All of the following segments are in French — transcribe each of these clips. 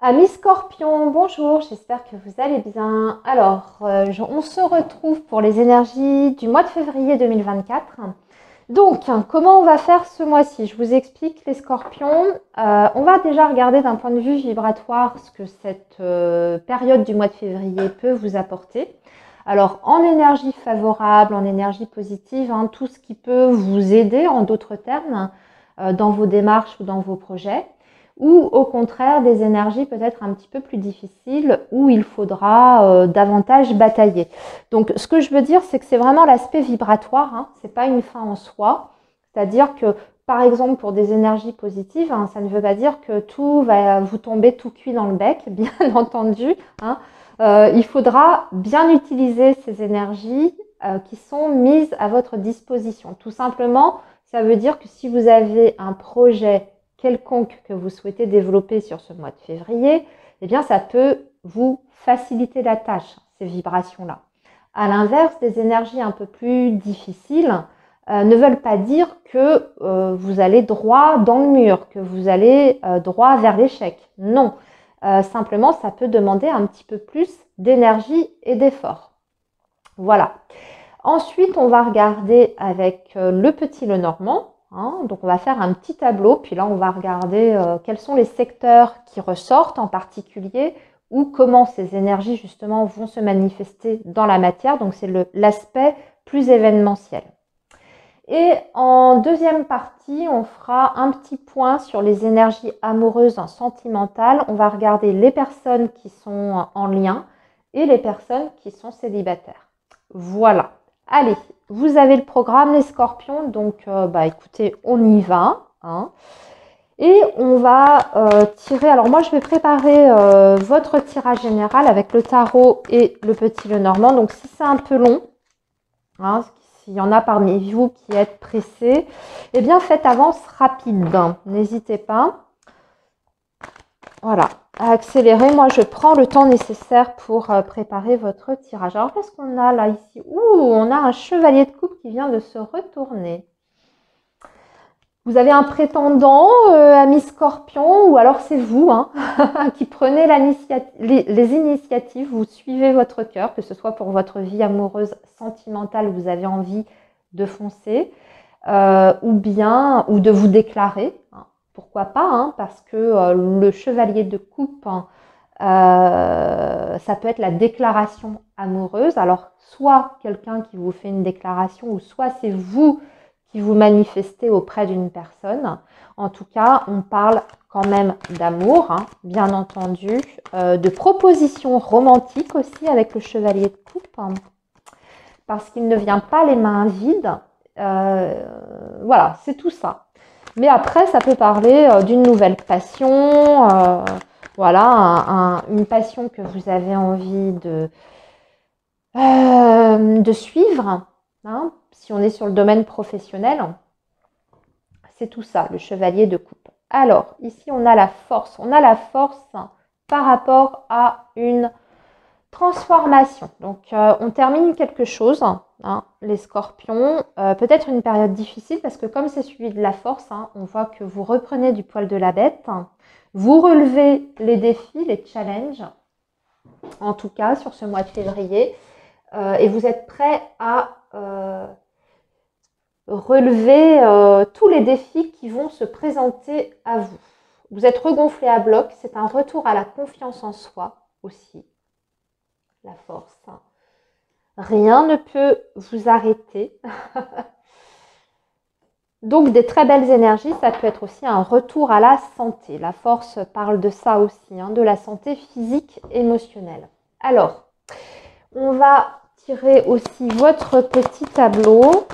Amis Scorpion, bonjour, j'espère que vous allez bien. Alors, on se retrouve pour les énergies du mois de février 2024. Donc, comment on va faire ce mois-ci? Je vous explique les Scorpions. On va déjà regarder d'un point de vue vibratoire ce que cette période du mois de février peut vous apporter. Alors, en énergie favorable, en énergie positive, tout ce qui peut vous aider, en d'autres termes, dans vos démarches ou dans vos projets, ou au contraire des énergies peut-être un petit peu plus difficiles où il faudra davantage batailler. Donc ce que je veux dire, c'est que c'est vraiment l'aspect vibratoire, c'est pas une fin en soi. C'est-à-dire que par exemple pour des énergies positives, ça ne veut pas dire que tout va vous tomber tout cuit dans le bec, bien entendu. Il faudra bien utiliser ces énergies qui sont mises à votre disposition. Tout simplement, ça veut dire que si vous avez un projet quelconque que vous souhaitez développer sur ce mois de février, eh bien ça peut vous faciliter la tâche, ces vibrations-là. À l'inverse, des énergies un peu plus difficiles ne veulent pas dire que vous allez droit dans le mur, que vous allez droit vers l'échec. Non, simplement ça peut demander un petit peu plus d'énergie et d'effort. Voilà. Ensuite, on va regarder avec le petit Lenormand. Donc, on va faire un petit tableau. Puis là, on va regarder quels sont les secteurs qui ressortent en particulier ou comment ces énergies, justement, vont se manifester dans la matière. Donc, c'est l'aspect plus événementiel. Et en deuxième partie, on fera un petit point sur les énergies amoureuses sentimentales. On va regarder les personnes qui sont en lien et les personnes qui sont célibataires. Voilà. Allez, vous avez le programme les Scorpions, donc écoutez, on y va. Et on va tirer, alors moi je vais préparer votre tirage général avec le tarot et le petit Lenormand. Donc si c'est un peu long, s'il y en a parmi vous qui êtes pressés, eh bien faites avance rapide, n'hésitez pas. Voilà, à accélérer. Moi, je prends le temps nécessaire pour préparer votre tirage. Alors, qu'est-ce qu'on a là, ici? On a un chevalier de coupe qui vient de se retourner. Vous avez un prétendant, ami Scorpion, ou alors c'est vous qui prenez les initiatives, vous suivez votre cœur, que ce soit pour votre vie amoureuse, sentimentale, vous avez envie de foncer, ou de vous déclarer. Pourquoi pas, parce que le chevalier de coupe, ça peut être la déclaration amoureuse. Alors, soit quelqu'un qui vous fait une déclaration, ou soit c'est vous qui vous manifestez auprès d'une personne. En tout cas, on parle quand même d'amour, bien entendu, de propositions romantiques aussi avec le chevalier de coupe, parce qu'il ne vient pas les mains vides. Voilà, c'est tout ça. Mais après, ça peut parler d'une nouvelle passion, voilà, une passion que vous avez envie de suivre, si on est sur le domaine professionnel. C'est tout ça, le chevalier de coupe. Alors, ici, on a la force. On a la force par rapport à une transformation. Donc, on termine quelque chose, les Scorpions. Peut-être une période difficile parce que comme c'est suivi de la force, on voit que vous reprenez du poil de la bête. Vous relevez les défis, les challenges, en tout cas sur ce mois de février. Et vous êtes prêt à relever tous les défis qui vont se présenter à vous. Vous êtes regonflé à bloc. C'est un retour à la confiance en soi aussi. La force. Rien ne peut vous arrêter. Donc des très belles énergies, ça peut être aussi un retour à la santé. La force parle de ça aussi, de la santé physique, émotionnelle. Alors, on va tirer aussi votre petit tableau,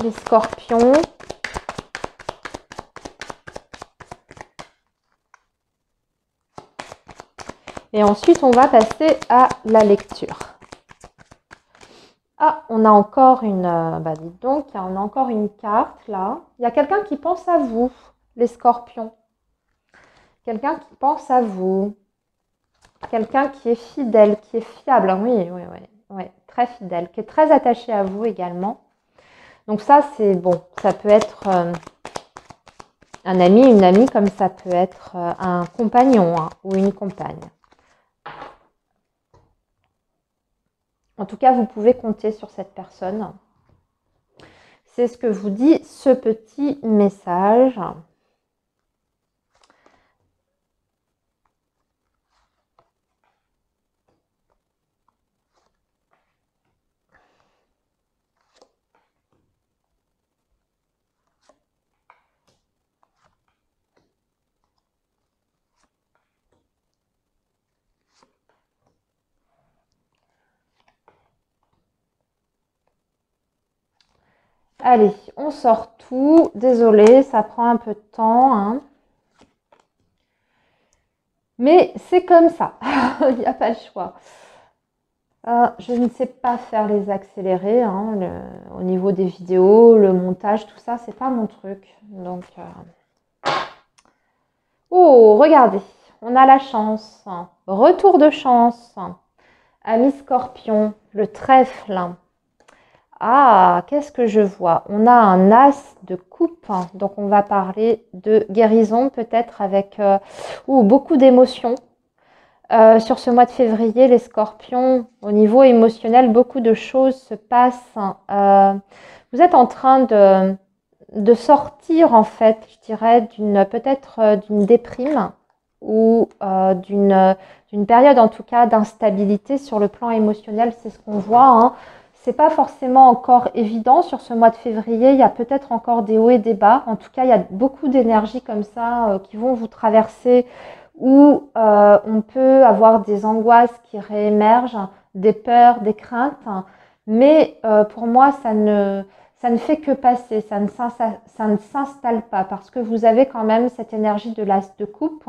les Scorpions. Et ensuite, on va passer à la lecture. Ah, on a encore dites donc, on a encore une carte là. Il y a quelqu'un qui pense à vous, les Scorpions. Quelqu'un qui pense à vous. Quelqu'un qui est fidèle, qui est fiable. Oui, très fidèle, qui est très attaché à vous également. Donc ça, c'est bon. Ça peut être Un ami, une amie, comme ça peut être un compagnon hein, ou une compagne. En tout cas, vous pouvez compter sur cette personne. C'est ce que vous dit ce petit message. Allez, on sort tout. Désolée, ça prend un peu de temps. Hein. Mais c'est comme ça. Il n'y a pas le choix. Je ne sais pas faire les accélérés. Hein, au niveau des vidéos, le montage, tout ça, c'est pas mon truc. Donc, oh, regardez, on a la chance. Retour de chance. Ami Scorpion, le trèfle. Ah, qu'est-ce que je vois? On a un as de coupe, donc on va parler de guérison peut-être avec beaucoup d'émotions. Sur ce mois de février, les scorpions, au niveau émotionnel, beaucoup de choses se passent. Vous êtes en train de sortir en fait, je dirais, peut-être d'une déprime ou d'une période en tout cas d'instabilité sur le plan émotionnel, c'est ce qu'on voit. Hein. C'est pas forcément encore évident sur ce mois de février. Il y a peut-être encore des hauts et des bas. En tout cas, il y a beaucoup d'énergies comme ça qui vont vous traverser où on peut avoir des angoisses qui réémergent, des peurs, des craintes. Mais pour moi, ça ne fait que passer. Ça ne s'installe pas parce que vous avez quand même cette énergie de l'as de coupe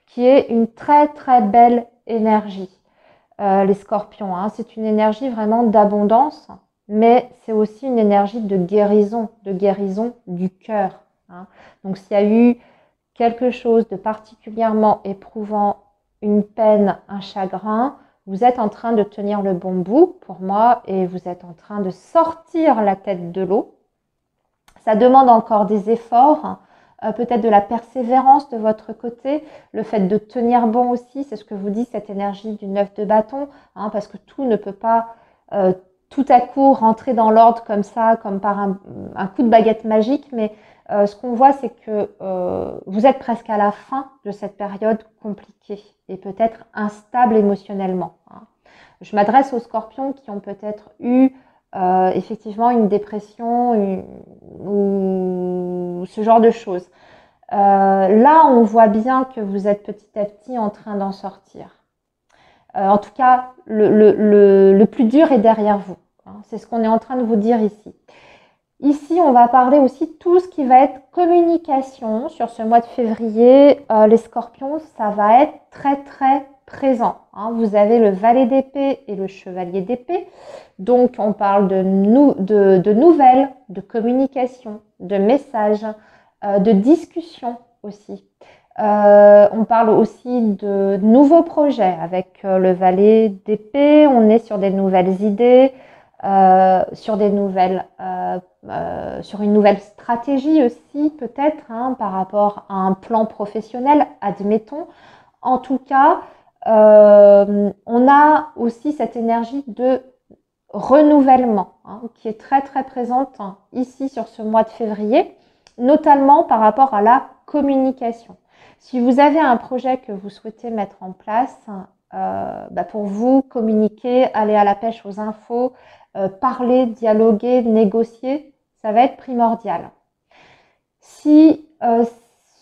qui est une très très belle énergie. Les scorpions. Hein. C'est une énergie vraiment d'abondance, mais c'est aussi une énergie de guérison du cœur. Hein. Donc s'il y a eu quelque chose de particulièrement éprouvant, une peine, un chagrin, vous êtes en train de tenir le bon bout pour moi et vous êtes en train de sortir la tête de l'eau. Ça demande encore des efforts, peut-être de la persévérance de votre côté, le fait de tenir bon aussi, c'est ce que vous dit cette énergie du 9 de bâton, hein, parce que tout ne peut pas tout à coup rentrer dans l'ordre comme ça, comme par un coup de baguette magique, mais ce qu'on voit, c'est que vous êtes presque à la fin de cette période compliquée et peut-être instable émotionnellement. Hein. Je m'adresse aux scorpions qui ont peut-être eu effectivement une dépression ou ce genre de choses. Là, on voit bien que vous êtes petit à petit en train d'en sortir. En tout cas, le plus dur est derrière vous. Hein. C'est ce qu'on est en train de vous dire ici. Ici, on va parler aussi de tout ce qui va être communication. Sur ce mois de février, les scorpions, ça va être très très présent. Hein. Vous avez le valet d'épée et le chevalier d'épée. Donc, on parle de nouvelles, de communication, de messages, de discussions aussi. On parle aussi de nouveaux projets. Avec le valet d'épée, on est sur des nouvelles idées, sur une nouvelle stratégie aussi peut-être hein, par rapport à un plan professionnel, admettons. En tout cas, on a aussi cette énergie de renouvellement hein, qui est très très présente hein, ici sur ce mois de février, notamment par rapport à la communication. Si vous avez un projet que vous souhaitez mettre en place, pour vous, communiquer, aller à la pêche aux infos, parler, dialoguer, négocier, ça va être primordial. Si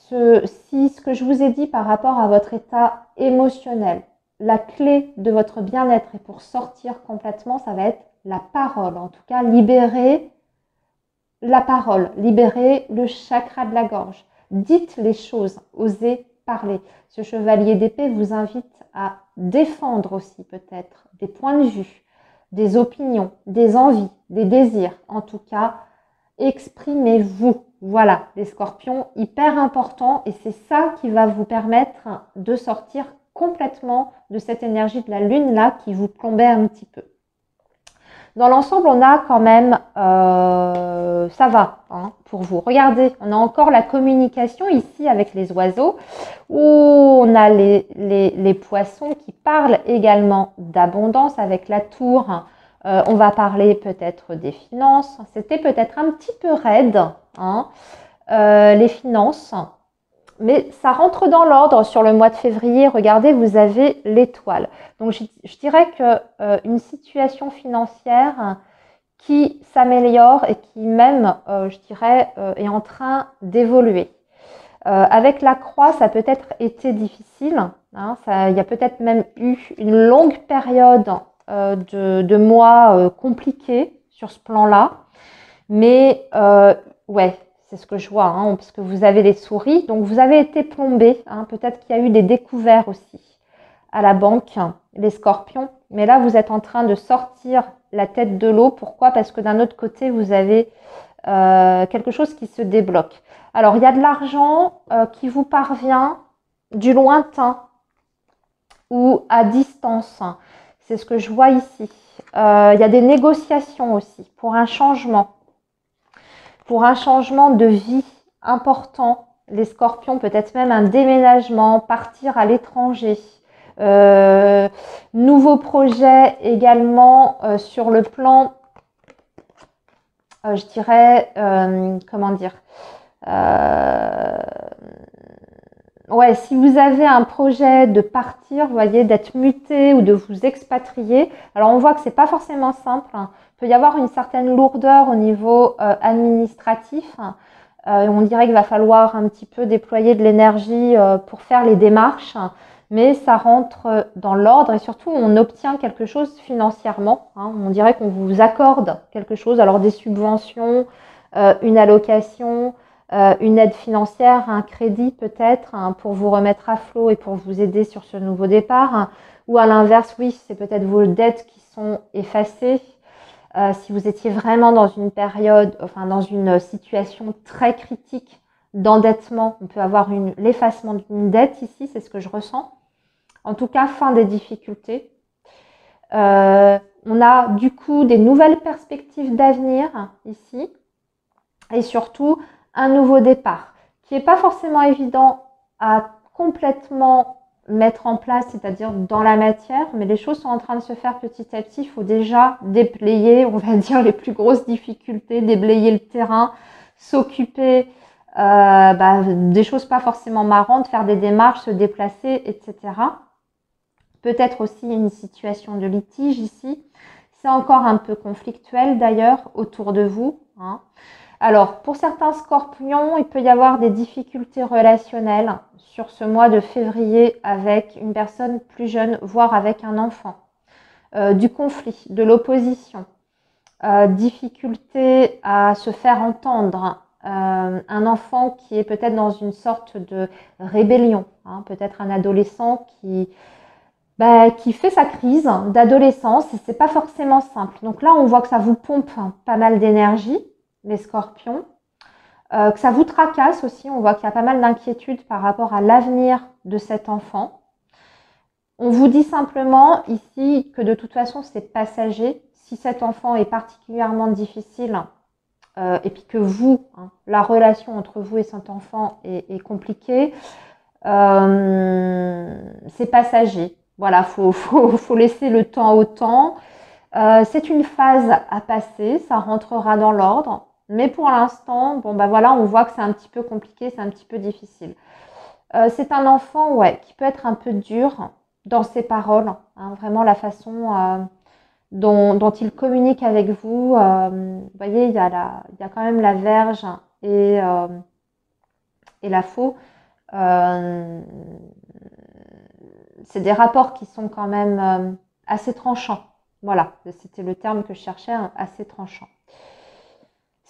ce que je vous ai dit par rapport à votre état émotionnel, la clé de votre bien-être et pour sortir complètement, ça va être la parole. En tout cas, libérer la parole, libérer le chakra de la gorge. Dites les choses, osez parler. Ce chevalier d'épée vous invite à défendre aussi peut-être des points de vue, des opinions, des envies, des désirs. En tout cas, exprimez-vous. Voilà, les scorpions, hyper important et c'est ça qui va vous permettre de sortir complètement de cette énergie de la lune là qui vous plombait un petit peu. Dans l'ensemble, on a quand même, ça va. Hein. pour vous. Regardez, on a encore la communication ici avec les oiseaux, où on a les poissons qui parlent également d'abondance avec la tour. On va parler peut-être des finances. C'était peut-être un petit peu raide, hein, les finances. Mais ça rentre dans l'ordre sur le mois de février. Regardez, vous avez l'étoile. Donc, je dirais qu'une situation financière qui s'améliore et qui même, je dirais, est en train d'évoluer. Avec la croix, ça a peut-être été difficile. Hein, il y a peut-être même eu une longue période de mois compliqués sur ce plan-là. Mais ouais, c'est ce que je vois, hein, parce que vous avez les souris. Donc, vous avez été plombé. Hein, peut-être qu'il y a eu des découvertes aussi à la banque, les scorpions. Mais là, vous êtes en train de sortir la tête de l'eau. Pourquoi? Parce que d'un autre côté, vous avez quelque chose qui se débloque. Alors, il y a de l'argent qui vous parvient du lointain ou à distance. C'est ce que je vois ici. Il y a des négociations aussi pour un changement. Pour un changement de vie important, les scorpions, peut-être même un déménagement, partir à l'étranger. Nouveau projet également sur le plan, je dirais, comment dire, ouais, si vous avez un projet de partir, vous voyez, d'être muté ou de vous expatrier, alors on voit que c'est pas forcément simple, hein. Il peut y avoir une certaine lourdeur au niveau administratif. On dirait qu'il va falloir un petit peu déployer de l'énergie pour faire les démarches, mais ça rentre dans l'ordre et surtout on obtient quelque chose financièrement, hein. On dirait qu'on vous accorde quelque chose, alors des subventions, une allocation, une aide financière, un crédit peut-être, hein, pour vous remettre à flot et pour vous aider sur ce nouveau départ, hein. Ou à l'inverse, oui, c'est peut-être vos dettes qui sont effacées. Si vous étiez vraiment dans une période, enfin dans une situation très critique d'endettement, on peut avoir l'effacement d'une dette ici, c'est ce que je ressens. En tout cas, fin des difficultés. On a du coup des nouvelles perspectives d'avenir ici et surtout un nouveau départ qui n'est pas forcément évident à complètement mettre en place, c'est-à-dire dans la matière, mais les choses sont en train de se faire petit à petit. Il faut déjà déblayer, on va dire, les plus grosses difficultés, déblayer le terrain, s'occuper des choses pas forcément marrantes, faire des démarches, se déplacer, etc. Peut-être aussi une situation de litige ici. C'est encore un peu conflictuel d'ailleurs autour de vous, hein. Alors, pour certains scorpions, il peut y avoir des difficultés relationnelles sur ce mois de février avec une personne plus jeune, voire avec un enfant. Du conflit, de l'opposition, difficulté à se faire entendre, un enfant qui est peut-être dans une sorte de rébellion, hein, peut-être un adolescent qui fait sa crise d'adolescence et c'est pas forcément simple. Donc là, on voit que ça vous pompe pas mal d'énergie, les scorpions, que ça vous tracasse aussi. On voit qu'il y a pas mal d'inquiétudes par rapport à l'avenir de cet enfant. On vous dit simplement ici que de toute façon, c'est passager. Si cet enfant est particulièrement difficile et puis que vous, hein, la relation entre vous et cet enfant est compliquée, c'est passager. Voilà, faut laisser le temps au temps. C'est une phase à passer, ça rentrera dans l'ordre. Mais pour l'instant, bon voilà, on voit que c'est un petit peu compliqué, c'est un petit peu difficile. C'est un enfant, ouais, qui peut être un peu dur dans ses paroles, hein, vraiment la façon dont il communique avec vous. Vous voyez, il y a quand même la Vierge et la Faux. C'est des rapports qui sont quand même assez tranchants. Voilà, c'était le terme que je cherchais, assez tranchant.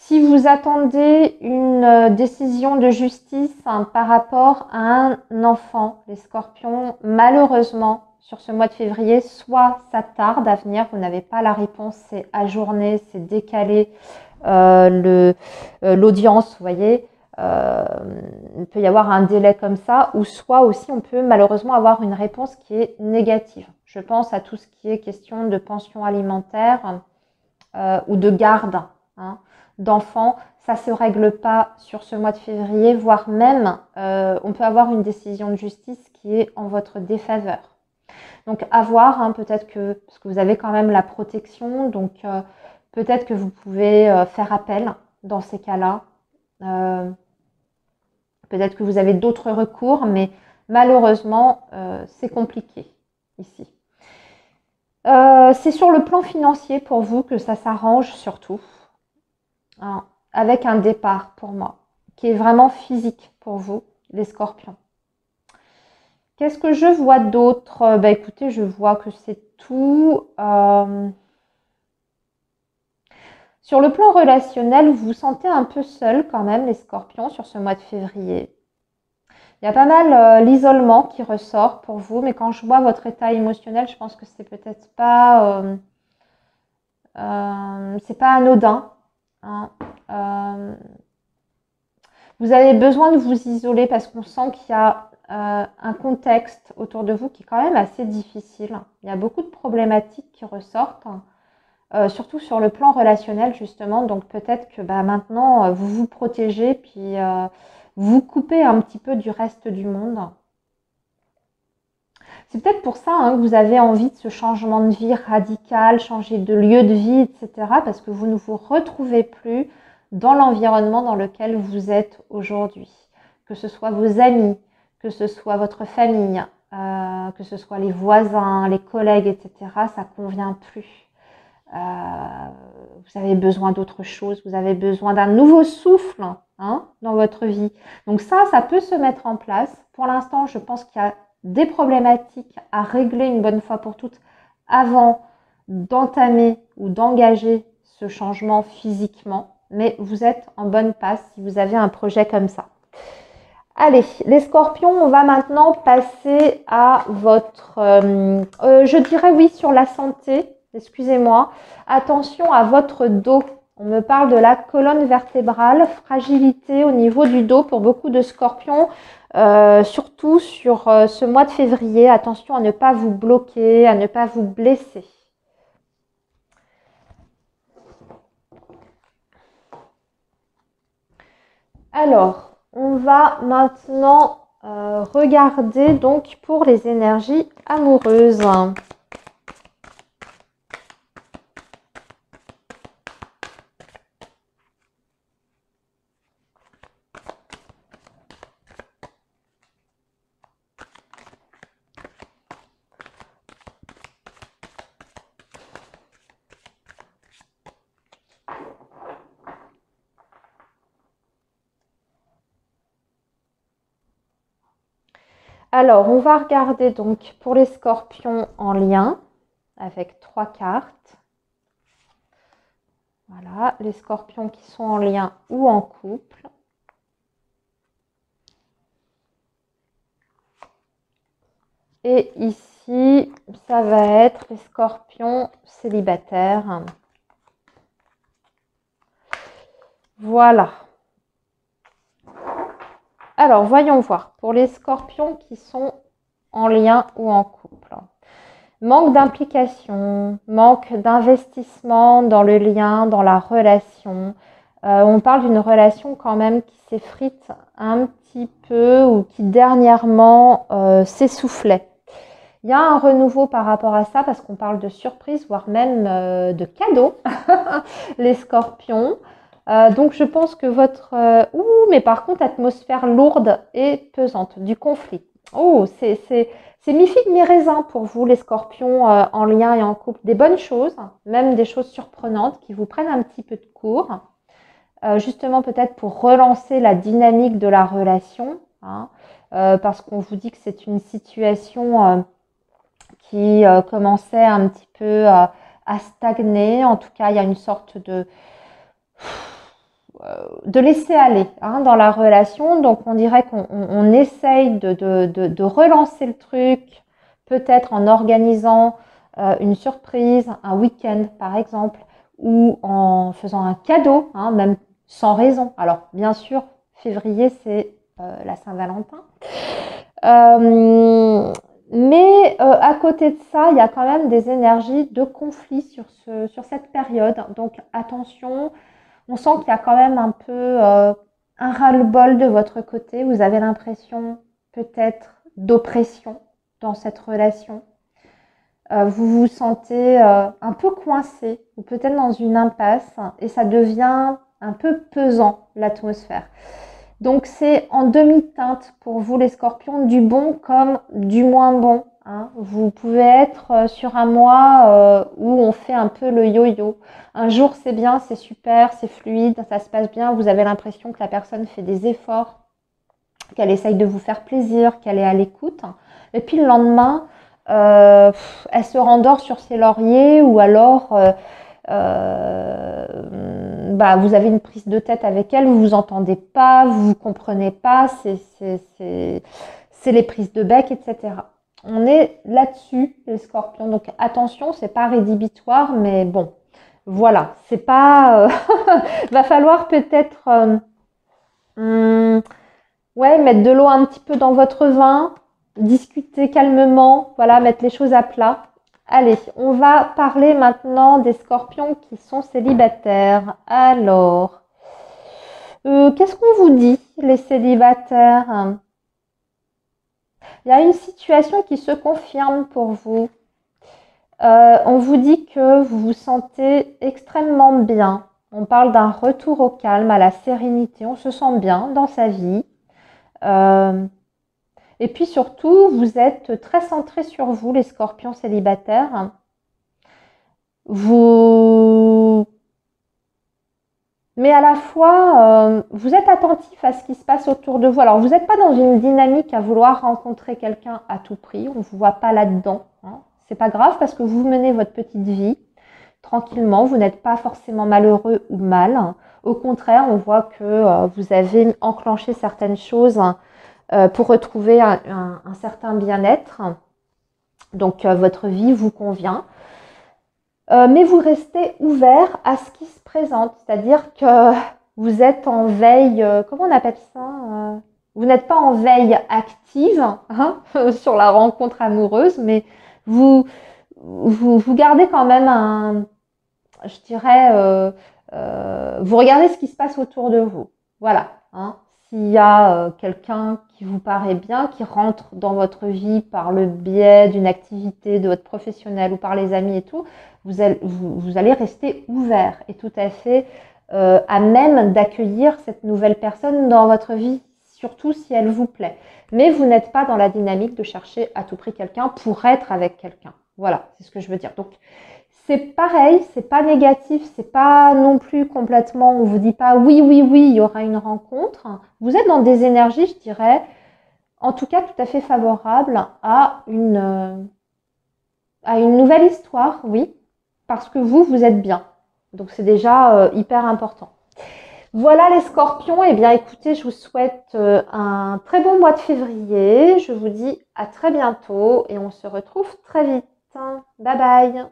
Si vous attendez une décision de justice par rapport à un enfant, les scorpions, malheureusement, sur ce mois de février, soit ça tarde à venir, vous n'avez pas la réponse, c'est ajourné, c'est décalé, l'audience, vous voyez, il peut y avoir un délai comme ça, ou soit aussi on peut malheureusement avoir une réponse qui est négative. Je pense à tout ce qui est question de pension alimentaire ou de garde, hein, d'enfants. ça ne se règle pas sur ce mois de février, voire même on peut avoir une décision de justice qui est en votre défaveur. Donc à voir, hein, peut-être que, parce que vous avez quand même la protection, donc peut-être que vous pouvez faire appel dans ces cas-là. Peut-être que vous avez d'autres recours, mais malheureusement, c'est compliqué ici. C'est sur le plan financier pour vous que ça s'arrange surtout, hein, avec un départ pour moi, qui est vraiment physique pour vous, les scorpions. Qu'est-ce que je vois d'autre? Bah, écoutez, je vois que c'est tout. Sur le plan relationnel, vous vous sentez un peu seul quand même, les scorpions, sur ce mois de février. Il y a pas mal l'isolement qui ressort pour vous, mais quand je vois votre état émotionnel, je pense que c'est peut-être pas, c'est pas anodin, hein. Vous avez besoin de vous isoler parce qu'on sent qu'il y a un contexte autour de vous qui est quand même assez difficile. Il y a beaucoup de problématiques qui ressortent, surtout sur le plan relationnel justement. Donc peut-être que maintenant, vous vous protégez, puis vous coupez un petit peu du reste du monde. C'est peut-être pour ça hein, que vous avez envie de ce changement de vie radical, changer de lieu de vie, etc. Parce que vous ne vous retrouvez plus dans l'environnement dans lequel vous êtes aujourd'hui. Que ce soit vos amis, que ce soit votre famille, que ce soit les voisins, les collègues, etc. Ça ne convient plus. Vous avez besoin d'autre chose, vous avez besoin d'un nouveau souffle hein, dans votre vie. Donc ça peut se mettre en place. Pour l'instant, je pense qu'il y a des problématiques à régler une bonne fois pour toutes avant d'entamer ou d'engager ce changement physiquement. Mais vous êtes en bonne passe si vous avez un projet comme ça. Allez, les scorpions, on va maintenant passer à votre... je dirais oui sur la santé. Excusez-moi, attention à votre dos. On me parle de la colonne vertébrale, fragilité au niveau du dos pour beaucoup de scorpions, surtout sur ce mois de février. Attention à ne pas vous bloquer, à ne pas vous blesser. Alors, on va maintenant regarder donc pour les énergies amoureuses. Alors, on va regarder donc pour les scorpions en lien avec 3 cartes. Voilà, les scorpions qui sont en lien ou en couple. Et ici, ça va être les scorpions célibataires. Voilà. Alors, voyons voir. Pour les scorpions qui sont en lien ou en couple. Manque d'implication, manque d'investissement dans le lien, dans la relation. On parle d'une relation quand même qui s'effrite un petit peu ou qui dernièrement s'essoufflait. Il y a un renouveau par rapport à ça parce qu'on parle de surprise, voire même de cadeaux, les scorpions. Donc je pense que votre... mais par contre, atmosphère lourde et pesante, du conflit. Oh, c'est mi-figue, mi-raisin pour vous, les scorpions en lien et en couple. Des bonnes choses, même des choses surprenantes qui vous prennent un petit peu de cours. Justement, peut-être pour relancer la dynamique de la relation. Hein, parce qu'on vous dit que c'est une situation qui commençait un petit peu à stagner. En tout cas, il y a une sorte de laisser aller hein, dans la relation. Donc, on dirait qu'on essaye de relancer le truc, peut-être en organisant une surprise, un week-end par exemple, ou en faisant un cadeau, hein, même sans raison. Alors, bien sûr, février, c'est la Saint-Valentin. Mais à côté de ça, il y a quand même des énergies de conflit sur cette période. Donc, attention. On sent qu'il y a quand même un peu un ras-le-bol de votre côté. Vous avez l'impression peut-être d'oppression dans cette relation. Vous vous sentez un peu coincé ou peut-être dans une impasse et ça devient un peu pesant l'atmosphère. Donc c'est en demi-teinte pour vous les scorpions, du bon comme du moins bon. Hein. Vous pouvez être sur un mois où on fait un peu le yo-yo. Un jour c'est bien, c'est super, c'est fluide, ça se passe bien, vous avez l'impression que la personne fait des efforts, qu'elle essaye de vous faire plaisir, qu'elle est à l'écoute. Et puis le lendemain, elle se rendort sur ses lauriers ou alors vous avez une prise de tête avec elle, vous vous entendez pas, vous vous comprenez pas, c'est les prises de bec, etc. On est là-dessus, les scorpions. Donc attention, c'est pas rédhibitoire, mais bon, voilà, c'est pas. Va falloir peut-être mettre de l'eau un petit peu dans votre vin, discuter calmement, voilà, mettre les choses à plat. Allez, on va parler maintenant des scorpions qui sont célibataires. Alors, qu'est-ce qu'on vous dit, les célibataires? Il y a une situation qui se confirme pour vous. On vous dit que vous vous sentez extrêmement bien. On parle d'un retour au calme, à la sérénité. On se sent bien dans sa vie. Et puis surtout, vous êtes très centré sur vous, les scorpions célibataires. Mais à la fois, vous êtes attentif à ce qui se passe autour de vous. Alors, vous n'êtes pas dans une dynamique à vouloir rencontrer quelqu'un à tout prix. On ne vous voit pas là-dedans. Hein. C'est pas grave parce que vous menez votre petite vie tranquillement. Vous n'êtes pas forcément malheureux ou mal. Au contraire, on voit que vous avez enclenché certaines choses pour retrouver un certain bien-être. Donc, votre vie vous convient. Mais vous restez ouvert à ce qui se présente. C'est-à-dire que vous êtes en veille, comment on appelle ça vous n'êtes pas en veille active hein, sur la rencontre amoureuse, mais vous gardez quand même je dirais, vous regardez ce qui se passe autour de vous. Voilà. Hein. S'il y a quelqu'un qui vous paraît bien, qui rentre dans votre vie par le biais d'une activité de votre professionnel ou par les amis et tout, vous allez rester ouvert et tout à fait à même d'accueillir cette nouvelle personne dans votre vie, surtout si elle vous plaît. Mais vous n'êtes pas dans la dynamique de chercher à tout prix quelqu'un pour être avec quelqu'un. Voilà, c'est ce que je veux dire. Donc, c'est pareil, c'est pas négatif, c'est pas non plus complètement, on vous dit pas oui, il y aura une rencontre. Vous êtes dans des énergies, je dirais, en tout cas tout à fait favorables à une nouvelle histoire, oui, parce que vous êtes bien. Donc c'est déjà hyper important. Voilà les scorpions, eh bien écoutez, je vous souhaite un très bon mois de février. Je vous dis à très bientôt et on se retrouve très vite. Bye bye.